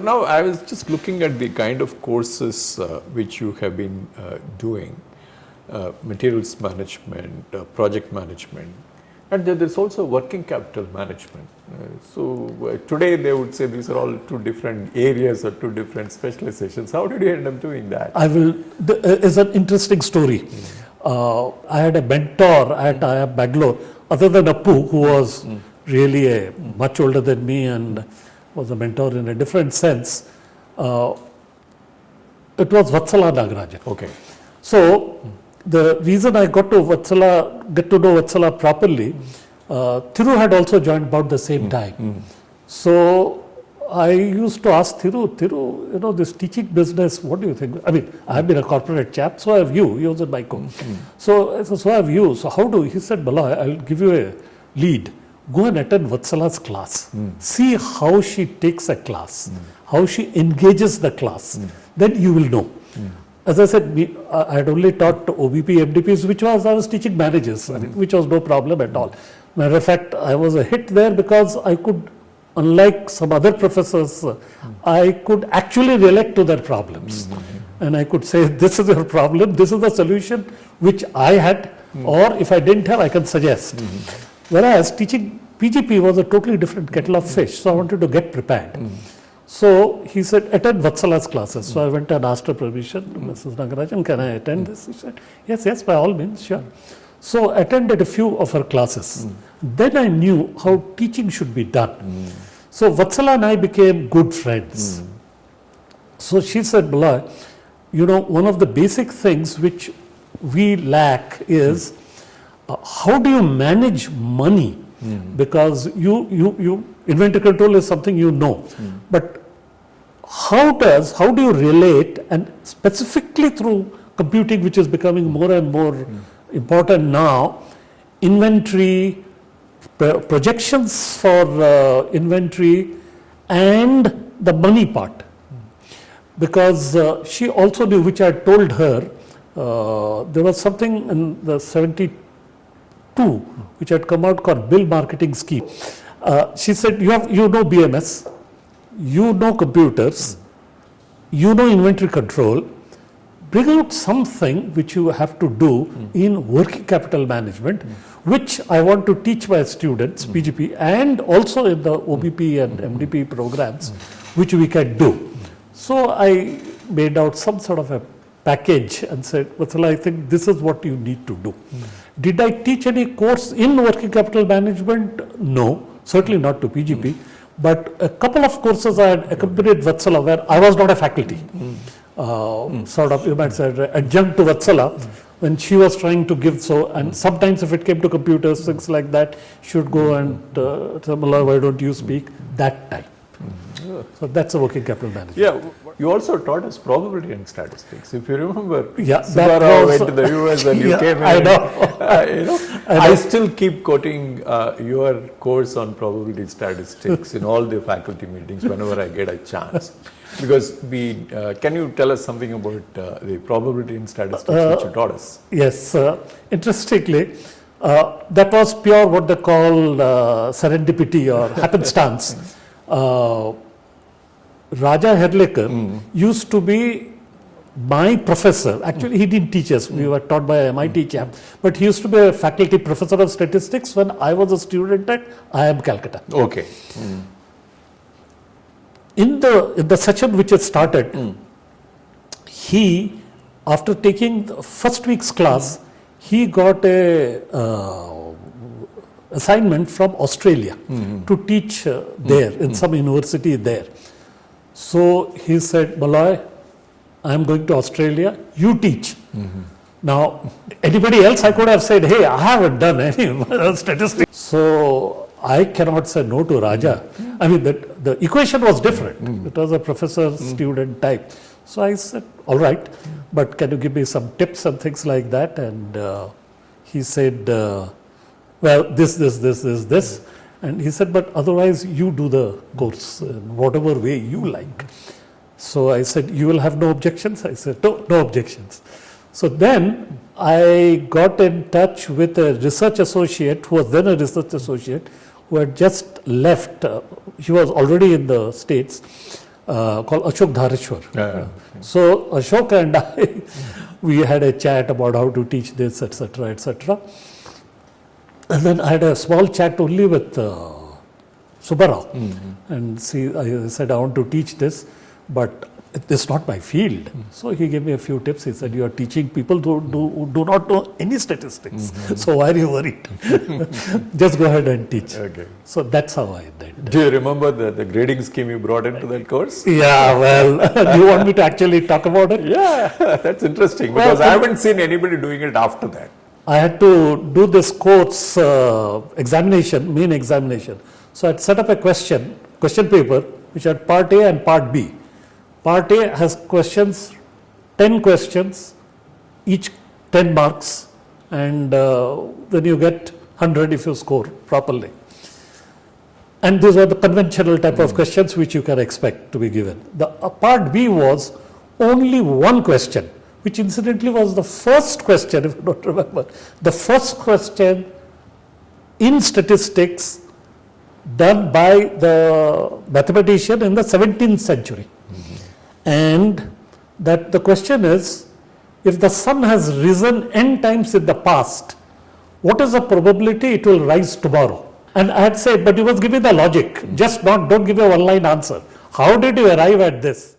now I was just looking at the kind of courses which you have been doing, materials management, project management, and there's also working capital management. So today they would say these are all two different areas or two different specializations. How did you end up doing that? It's an interesting story. I had a mentor at IIMB Bangalore, other than Appu, who was really much older than me and was a mentor in a different sense. It was Vatsala Nagarajan. Okay. So the reason I get to know Vatsala properly, Thiru had also joined about the same time. So I used to ask Thiru, this teaching business, what do you think? I mean, I have been a corporate chap, so have you. He was in my course. So have you. So he said, Moloy, I'll give you a lead. Go and attend Vatsala's class. See how she takes a class, how she engages the class. Then you will know. As I said, I had only taught OBP, MDPs, I was teaching managers, which was no problem at all. Matter of fact, I was a hit there because I could, unlike some other professors, I could actually relate to their problems. And I could say, this is your problem, this is the solution which I had, or if I didn't have, I can suggest. Whereas teaching PGP was a totally different kettle of fish, so I wanted to get prepared. So he said, attend Vatsala's classes. So I went and asked her permission, Mrs. Nagarajan, can I attend this? She said, yes, by all means, sure. So I attended a few of her classes. Then I knew how teaching should be done. So Vatsala and I became good friends. So she said, Moloy, one of the basic things which we lack is how do you manage money? Because you inventory control is something you know, but how do you relate, and specifically through computing, which is becoming more and more important now, inventory, projections for inventory and the money part. Because she also knew, which I told her, there was something in the 72 which had come out called Bill Marketing Scheme. She said, you know BMS, you know computers, you know inventory control, bring out something which you have to do in working capital management, which I want to teach my students, PGP, and also in the OBP and MDP programs, which we can do. So I made out some sort of a package and said, Vatsala, I think this is what you need to do. Did I teach any course in working capital management? No, certainly not to PGP. But a couple of courses I had accompanied Vatsala where I was not a faculty. Sort of, you might say, adjunct to Vatsala when she was trying to give so. And sometimes if it came to computers, things like that, she would go and say, Moloy, why don't you speak? That type. So that's a working capital management. Yeah, you also taught us probability and statistics. If you remember, Subbarao went to the US and you came in. I know. I still keep quoting your course on probability statistics in all the faculty meetings whenever I get a chance. Because can you tell us something about the probability and statistics which you taught us? Yes, interestingly, that was pure what they call serendipity or happenstance. Raja Herlekar used to be my professor. Actually, he didn't teach us. We were taught by MIT chap. But he used to be a faculty professor of statistics when I was a student at IIMB Calcutta. Okay. In the session which had started, he, after taking the first week's class, he got a assignment from Australia to teach there in some university there. So he said, Moloy, I am going to Australia, you teach. Now, anybody else I could have said, hey, I haven't done any statistics. So I cannot say no to Raja. I mean, the equation was different. It was a professor-student type. So I said, all right, but can you give me some tips and things like that? And he said, well, this. And he said, but otherwise you do the course in whatever way you like. So I said, you will have no objections? I said, no objections. So then I got in touch with a research associate who was then a research associate who had just left. He was already in the States. called Ashok Dhareshwar. Yeah. So Ashok and I, we had a chat about how to teach this, etc., etc. And then I had a small chat only with Subbarao. And I said, I want to teach this, but it's not my field. So he gave me a few tips. He said, you are teaching people who do not know any statistics. So why are you worried? Just go ahead and teach. Okay. So that's how I did. Do you remember the grading scheme you brought into that course? Yeah, well, do you want me to actually talk about it? Yeah, that's interesting because I haven't seen anybody doing it after that. I had to do this course examination, main examination. So I set up a question paper, which had part A and part B. Part A has questions, 10 questions, each 10 marks, and then you get 100 if you score properly. And these are the conventional type of questions which you can expect to be given. The part B was only one question, which incidentally was the first question, if you don't remember, the first question in statistics done by the mathematician in the 17th century. And that the question is, if the sun has risen n times in the past, what is the probability it will rise tomorrow? And I had said, but you must give me the logic, just don't give a one-line answer. How did you arrive at this?